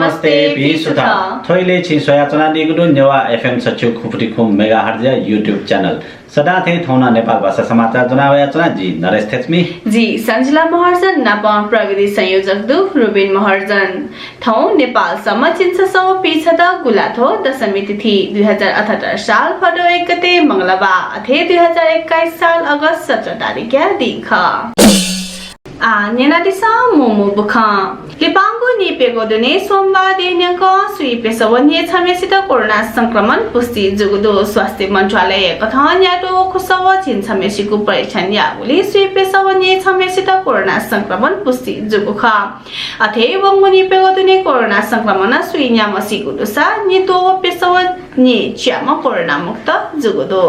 Namaste, Bisuta. Thoile chi soya chana digudu newa FM sachu khupri khum megahertz YouTube channel. सदा थे थौना नेपाल भाषा समाचार जनावया चना जी नरेश थेच्मी जी संजला महर्जन नपा प्रगति संयोजक दु रुबिन महर्जन थौ नेपाल सम्म चिन्ससौ पिछदा गुलाथो दशमी तिथि 2078 साल फरवरी 1 गते मंगलबार अथे 2021 साल अगस्त 17 तारिख दिख नेनादिसा मोमो बुखा लिपांगु निपेगो दुने सोमबार दिनको सुई पेसवन्ये छमेसित कोरोना संक्रमण पुष्टि जुगुदो स्वास्थ्य मन्त्रालय कथन याटो खुसव छिन छमेसिको परीक्षण यागुली सुई पेसवन्ये छमेसित कोरोना संक्रमण पुष्टि जुगुखा अथे वंगु निपेगो दुने कोरोना संक्रमण सुई न्यामसिको दुसा नितो पेसवन्ये च्याम कोरोना मुक्त जुगुदो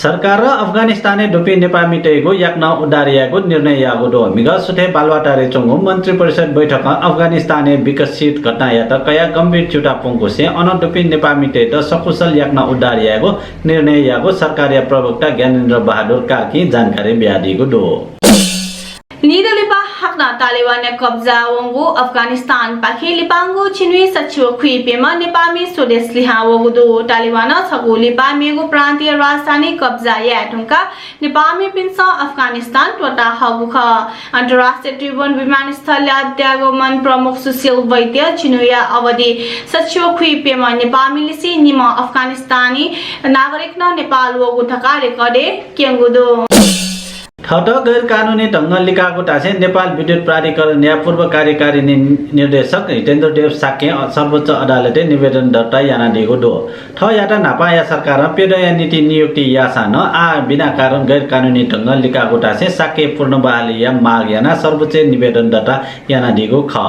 सरकार र अफगानिस्तानले डोपी नेपाल मिटेको याक्न उडारियाको निर्णय यागो दो मिगा सुथे बालवाटारे चंगु मन्त्री परिषद बैठक अफगानिस्तानले विकसित घटना या त कया गम्भीर चुटा पोंगोसे अन डोपी नेपाल मिटे त सकुशल याक्न उडारियाको निर्णय यागो सरकारी प्रवक्ता ज्ञानेन्द्र बहादुर कार्की जानकारी ब्यादिको दो नीदलिपा हकना तालिबान कब्जा वंगु अफगानिस्तान पाखि लिपांगु छिनुई सचिव खुई पेमा नेपामी स्वदेश लिहा वगुदो तालिबान छगु लिपामेगु प्रान्तीय राजधानी कब्जा याठुंका नेपामी पिन्स अफगानिस्तान टोटा हगुख अन्तर्राष्ट्रिय त्रिभुवन विमानस्थल अध्यागमन प्रमुख सुशील वैद्य छिनुया अवधि सचिव खुई पेमा नेपामी लिसी निम अफगानिस्तानी नागरिक न नेपाल वगु थका रेकर्डे केंगुदो ठट गैर कानुनी ढंग लिकाको टासे नेपाल विद्युत प्राधिकरण या पूर्व कार्यकारी निर्देशक हितेन्द्र देव साके सर्वोच्च अदालतले निवेदन दर्ता याना दिएको दो ठ याटा नापाया सरकार पेदया नीति नियुक्ति यासान आ बिना कारण गैर कानुनी ढंग लिकाको टासे साके पूर्ण बहाली या माग याना सर्वोच्च निवेदन दर्ता याना दिएको ख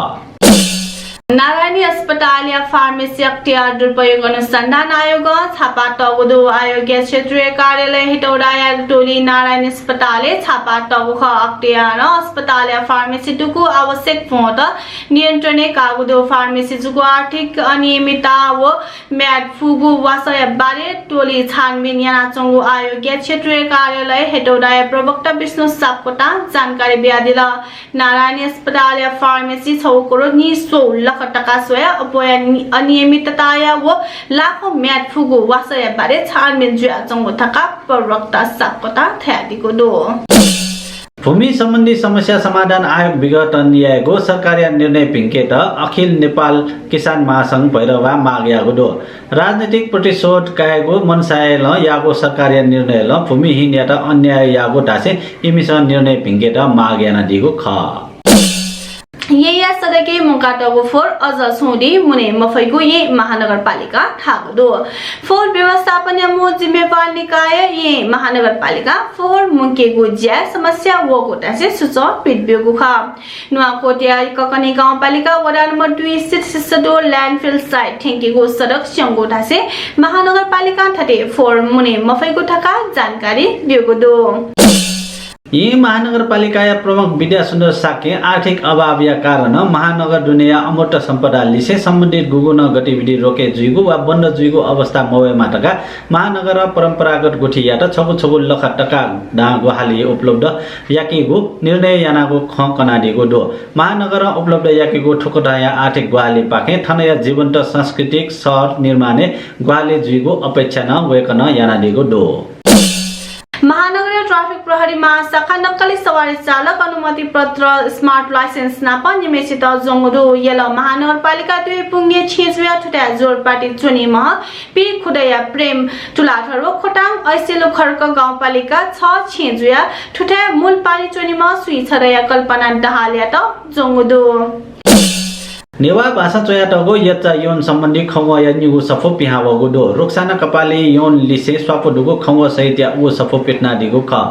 नारायणी अस्पताल या फार्मेसी अख्तियार दुरुपयोग अनुसंधान आयोग छापा तगुदो आयोग्य क्षेत्रीय कार्यालय हेटौडाया टोली नारायणी अस्पताल छापा तगुख अख्तियार अस्पताल या फार्मेसी टुकु आवश्यक फोट नियन्त्रण कागुदो फार्मेसी जुगु आर्थिक अनियमितता व म्याद फुगु वासय बारे टोली छानबिन याना चंगु आयोग्य क्षेत्रीय कार्यालय हेटौडाया प्रवक्ता विष्णु सापकोटा जानकारी ब्यादिल नारायणी अस्पताल या फार्मेसी 6 करोड 16 टका सोया अपया अनियमितता व लाखौं म्याद फुगु वासय बारे छानबिन जुया चंगु थका प्रवक्ता सापकोटा थ्यादिको दो भूमि सम्बन्धी समस्या समाधान आयोग विगत न्यायको सरकारी निर्णय भिङ्केट अखिल नेपाल किसान महासंघ भैरवा माग यागो दो राजनीतिक प्रतिशोध कायगो मनसाय ल यागो सरकारी निर्णय ल भूमिहीन या अन्याय यागो ढासे इमिसन निर्णय भिङ्केट माग याना दिगो ख ये सदके मुकाटगो फोर अझ सोडी मुने मफैगो ये महानगरपालिका ठागदो फोर व्यवस्थापन मो जिम्मेवार निकाय ये महानगरपालिका फोर मुकेगो ज्या समस्या वगोटा से सुचो पिटबेगो ख नुवाकोटिया ककनी गाउँपालिका वडा नम्बर 2 स्थित सिसडो ल्यान्डफिल साइट ठेंकेगो सडक स्यंगोटा से महानगरपालिका थटे फोर मुने मफैगो ठका जानकारी दिएको दो यी महानगरपालिका प्रमुख विद्या सुन्दर साके आर्थिक अभाव या कारण महानगर दुनिया अमूर्त सम्पदा लिसे सम्बन्धित गुगुन गतिविधि रोके जुइगु वा बन्द जुइगु अवस्था मवे माटका महानगर परम्परागत गुठी या छगु छगु लख टका डा गुहाली उपलब्ध याकीगु निर्णय यानागु ख कनादिगु दो महानगर उपलब्ध याकीगु ठोकटाया आर्थिक गुहाली पाखे थनया जीवन्त सांस्कृतिक शहर निर्माणे गुहाली जुइगु अपेक्षा न वेकन यानादिगु दो महानगरीय ट्राफिक प्रहरी महाशाखा नक्कली सवारी चालक अनुमति पत्र स्मार्ट लाइसेन्स नापा निमेसित जोंगदो यल महानगरपालिका 2 पुङ्गे छिजव्या ठुटा जोरपाटी चुनी मह पी खुडया प्रेम तुलाठरो खोटाङ ऐसेलो खर्क गाउँपालिका 6 छिजव्या ठुटा मूलपानी चुनी मह सुई छरया कल्पना डहाल्या त जोंगदो नेवा भाषा चोयाटगो यच्चा यौन सम्बन्धी खंव यानिगु सफो पिहावगु दो रुक्साना कपाली यौन लिसे स्वापो दुगु खंव सहित या उ सफो पिटना दिगु ख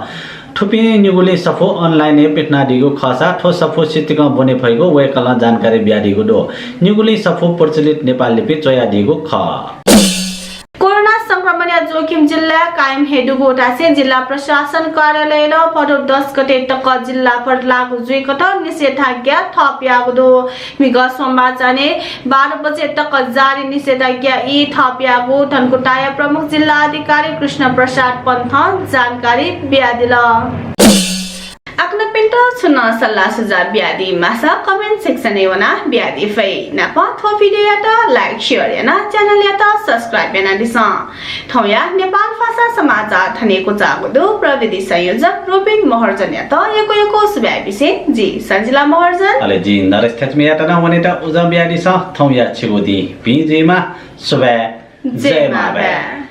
ठुपी निगुले सफो अनलाइन पिटना दिगु खसा ठो सफो सितिक बने भइगो वेकला जानकारी ब्यादिगु दो निगुले सफो प्रचलित नेपाल लिपि चोया दिगु ख कोरोना संक्रमण जोखिम जिल्ला कायम हेडुगोटा से जिल्ला प्रशासन कार्यालय ल पदो 10 गते तक जिल्ला पर लागू जुइकट निषेधाज्ञा थप्यागदो मिग सोमबार जाने 12 बजे तक जारी निषेधाज्ञा ई थप्यागो धनकुटाया प्रमुख जिल्ला अधिकारी कृष्ण प्रसाद पन्थ जानकारी ब्यादिल to chuna sala suja biadi masa comment section e wana biadi fei na pa tho video ya to like share ya na channel ya to subscribe ya na disa thoya Nepal Bhasha समाचार थनेको जागदो प्रविधि संयोजक रूपिन महर्जन या त यको सुबाय बिसे जी सजिला महर्जन अले जी नरेश थचमिया तना वनेटा उजम बियाडी स थौया छिगोदी पिजेमा सुबा जय माबा